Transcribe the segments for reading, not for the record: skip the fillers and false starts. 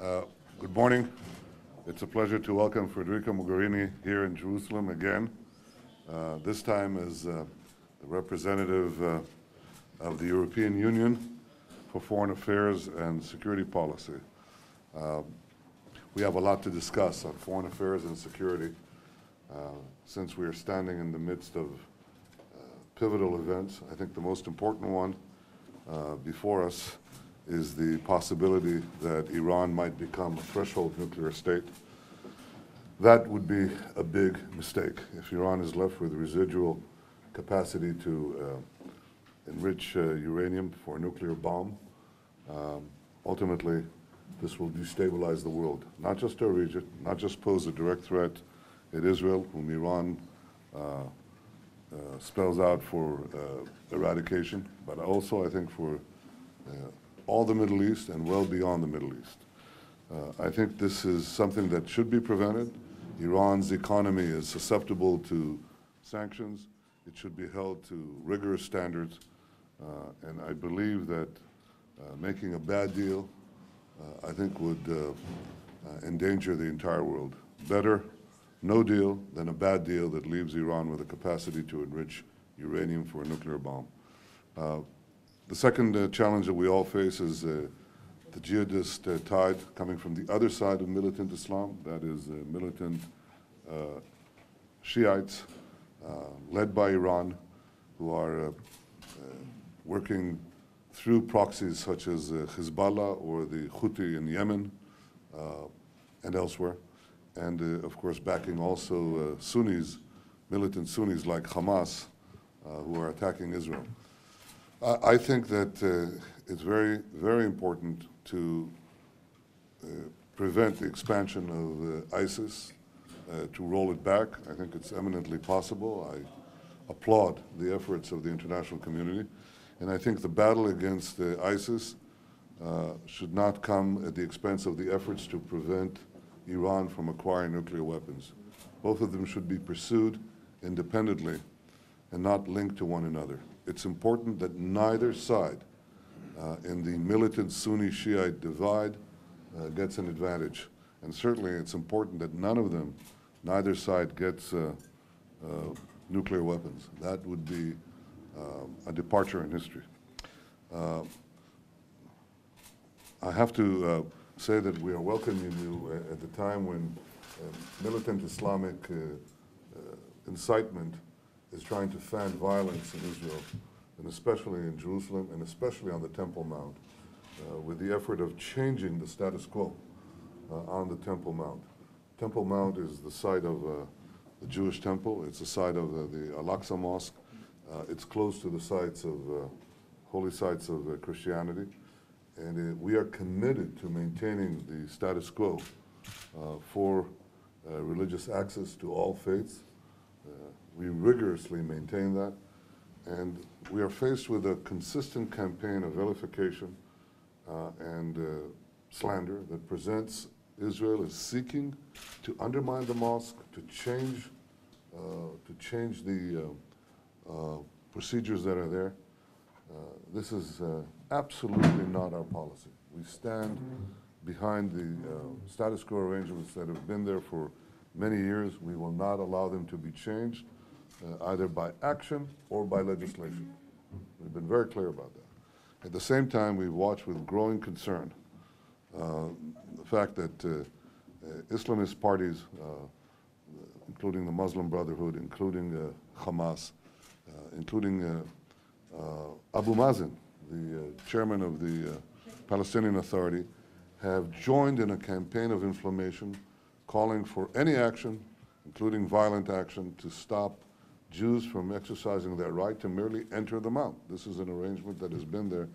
Good morning. It's a pleasure to welcome Federica Mogherini here in Jerusalem again, this time as the representative of the European Union for Foreign Affairs and Security Policy. We have a lot to discuss on foreign affairs and security since we are standing in the midst of pivotal events. I think the most important one before us is the possibility that Iran might become a threshold nuclear state. That would be a big mistake if Iran is left with residual capacity to enrich uranium for a nuclear bomb. Ultimately, this will destabilize the world, not just our region, not just pose a direct threat at Israel, whom Iran spells out for eradication, but also, I think, for all the Middle East and well beyond the Middle East. I think this is something that should be prevented. Iran's economy is susceptible to sanctions. It should be held to rigorous standards. And I believe that making a bad deal, I think, would endanger the entire world. Better no deal than a bad deal that leaves Iran with the capacity to enrich uranium for a nuclear bomb. The second challenge that we all face is the jihadist tide coming from the other side of militant Islam, that is militant Shiites led by Iran, who are working through proxies such as Hezbollah or the Houthi in Yemen and elsewhere, and of course backing also Sunnis, militant Sunnis like Hamas, who are attacking Israel. I think that it's very, very important to prevent the expansion of ISIS, to roll it back. I think it's eminently possible. I applaud the efforts of the international community. And I think the battle against ISIS should not come at the expense of the efforts to prevent Iran from acquiring nuclear weapons. Both of them should be pursued independently and not linked to one another. It's important that neither side in the militant Sunni-Shiite divide gets an advantage. And certainly it's important that none of them, neither side gets nuclear weapons. That would be a departure in history. I have to say that we are welcoming you at the time when militant Islamic incitement is trying to fan violence in Israel, and especially in Jerusalem, and especially on the Temple Mount, with the effort of changing the status quo on the Temple Mount. Temple Mount is the site of the Jewish temple. It's the site of the Al-Aqsa Mosque. It's close to the sites of holy sites of Christianity, and we are committed to maintaining the status quo for religious access to all faiths. We rigorously maintain that, and we are faced with a consistent campaign of vilification and slander that presents Israel as seeking to undermine the mosque, to change the procedures that are there. This is absolutely not our policy. We stand behind the status quo arrangements that have been there for many years. We will not allow them to be changed, either by action or by legislation. We've been very clear about that. At the same time, we've watched with growing concern the fact that Islamist parties, including the Muslim Brotherhood, including Hamas, including Abu Mazen, the chairman of the Palestinian Authority, have joined in a campaign of inflammation calling for any action, including violent action, to stop Jews from exercising their right to merely enter the Mount. This is an arrangement that has been there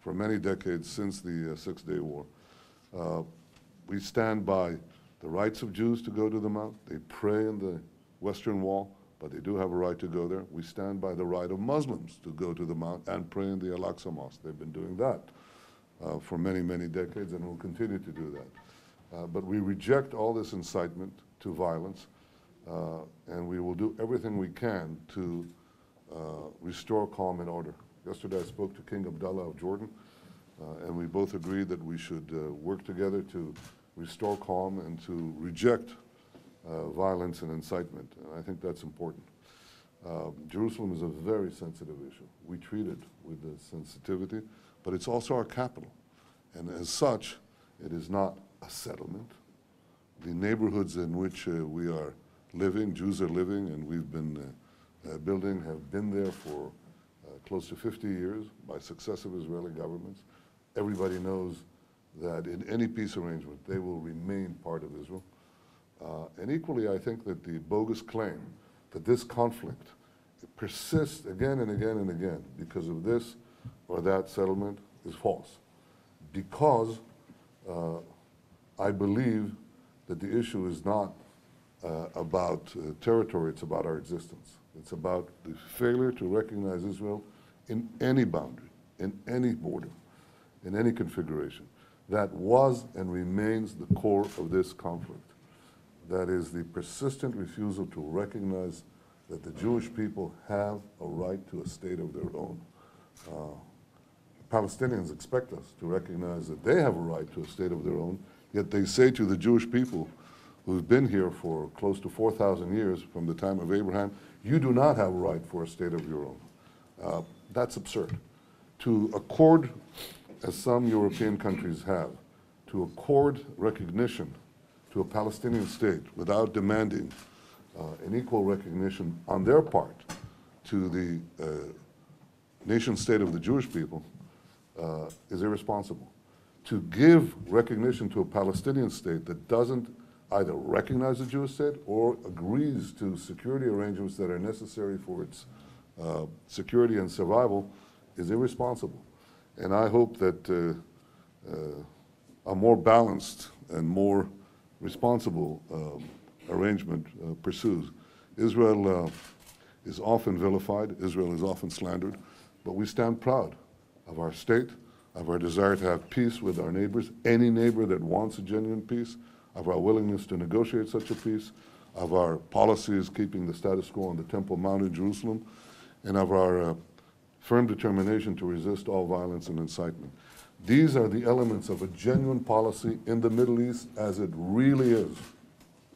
for many decades since the Six-Day War. We stand by the rights of Jews to go to the Mount. They pray in the Western Wall, but they do have a right to go there. We stand by the right of Muslims to go to the Mount and pray in the Al-Aqsa Mosque. They've been doing that for many, many decades and will continue to do that. But we reject all this incitement to violence, and we will do everything we can to restore calm and order. Yesterday I spoke to King Abdullah of Jordan. And we both agree that we should work together to restore calm and to reject violence and incitement. And I think that's important. Jerusalem is a very sensitive issue. We treat it with the sensitivity, but it's also our capital. And as such, it is not a settlement. The neighborhoods in which we are living, Jews are living, and we've been building, have been there for close to 50 years by successive Israeli governments. Everybody knows that in any peace arrangement, they will remain part of Israel. And equally, I think that the bogus claim that this conflict persists again and again and again because of this or that settlement is false. Because I believe that the issue is not about territory, it's about our existence. It's about the failure to recognize Israel in any boundary, in any border, in any configuration. That was and remains the core of this conflict. That is the persistent refusal to recognize that the Jewish people have a right to a state of their own. Palestinians expect us to recognize that they have a right to a state of their own, yet they say to the Jewish people who've been here for close to 4,000 years from the time of Abraham, you do not have a right for a state of your own. That's absurd. To accord, as some European countries have, to accord recognition to a Palestinian state without demanding an equal recognition on their part to the nation state of the Jewish people is irresponsible. To give recognition to a Palestinian state that doesn't either recognize the Jewish state or agrees to security arrangements that are necessary for its security and survival is irresponsible. And I hope that a more balanced and more responsible arrangement pursues. Israel is often vilified, Israel is often slandered, but we stand proud of our state, of our desire to have peace with our neighbors, any neighbor that wants a genuine peace, of our willingness to negotiate such a peace, of our policies keeping the status quo on the Temple Mount in Jerusalem, and of our firm determination to resist all violence and incitement. These are the elements of a genuine policy in the Middle East as it really is.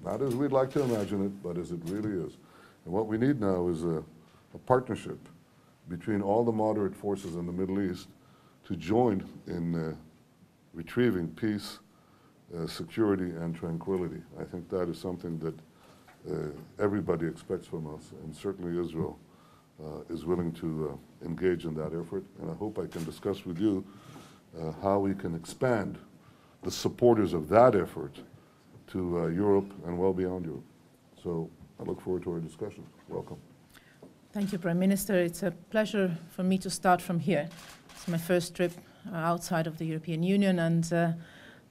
Not as we'd like to imagine it, but as it really is. And what we need now is a partnership between all the moderate forces in the Middle East to join in retrieving peace, security, and tranquility. I think that is something that everybody expects from us, and certainly Israel is willing to engage in that effort. And I hope I can discuss with you how we can expand the supporters of that effort to Europe and well beyond Europe. So I look forward to our discussion. Welcome. Thank you, Prime Minister. It's a pleasure for me to start from here. It's my first trip outside of the European Union, and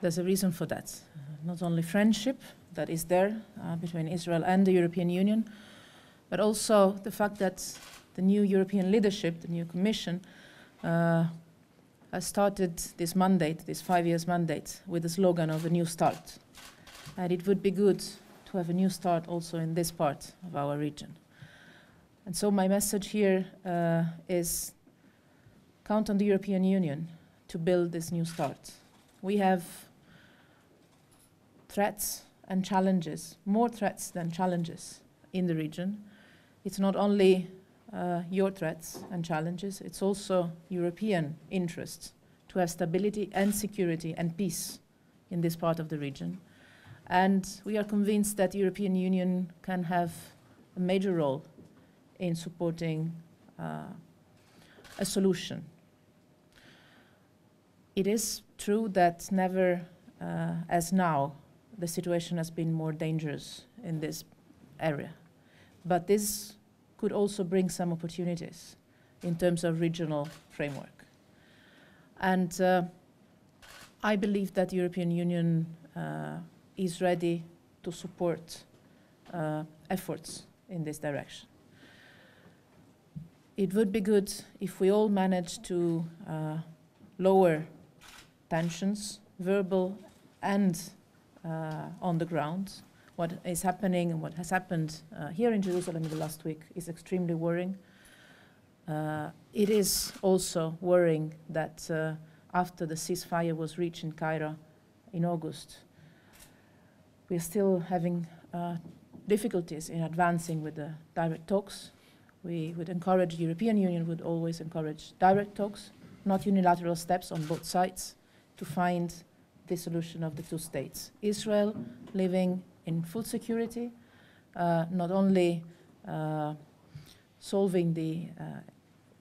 there's a reason for that. Not only friendship that is there between Israel and the European Union, but also the fact that the new European leadership, the new Commission, has started this mandate, this 5 years mandate, with the slogan of a new start. And it would be good to have a new start also in this part of our region. And so my message here is count on the European Union to build this new start. We have threats and challenges, more threats than challenges in the region. It's not only your threats and challenges, it's also European interests to have stability and security and peace in this part of the region. And we are convinced that the European Union can have a major role in supporting a solution. It is true that never as now the situation has been more dangerous in this area. But this could also bring some opportunities in terms of regional framework. And I believe that the European Union is ready to support efforts in this direction. It would be good if we all managed to lower tensions, verbal and on the ground. What is happening and what has happened here in Jerusalem in the last week is extremely worrying. It is also worrying that after the ceasefire was reached in Cairo in August. We are still having difficulties in advancing with the direct talks. We would encourage, the European Union would always encourage direct talks, not unilateral steps on both sides, to find the solution of the two states. Israel living in full security, not only solving the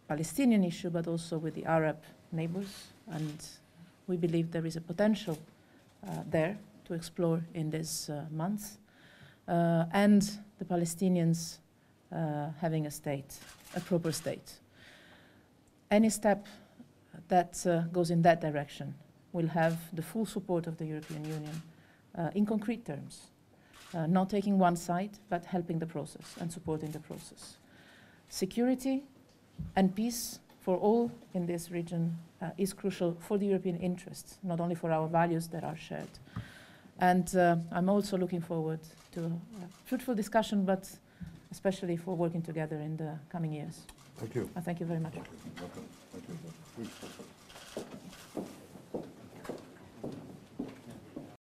Palestinian issue, but also with the Arab neighbors. And we believe there is a potential there to explore in this month. And the Palestinians having a state, a proper state. Any step that goes in that direction will have the full support of the European Union in concrete terms, not taking one side, but helping the process and supporting the process. Security and peace for all in this region is crucial for the European interests, not only for our values that are shared. And I'm also looking forward to a fruitful discussion, but especially for working together in the coming years. Thank you. Thank you very much. Thank you. Thank you.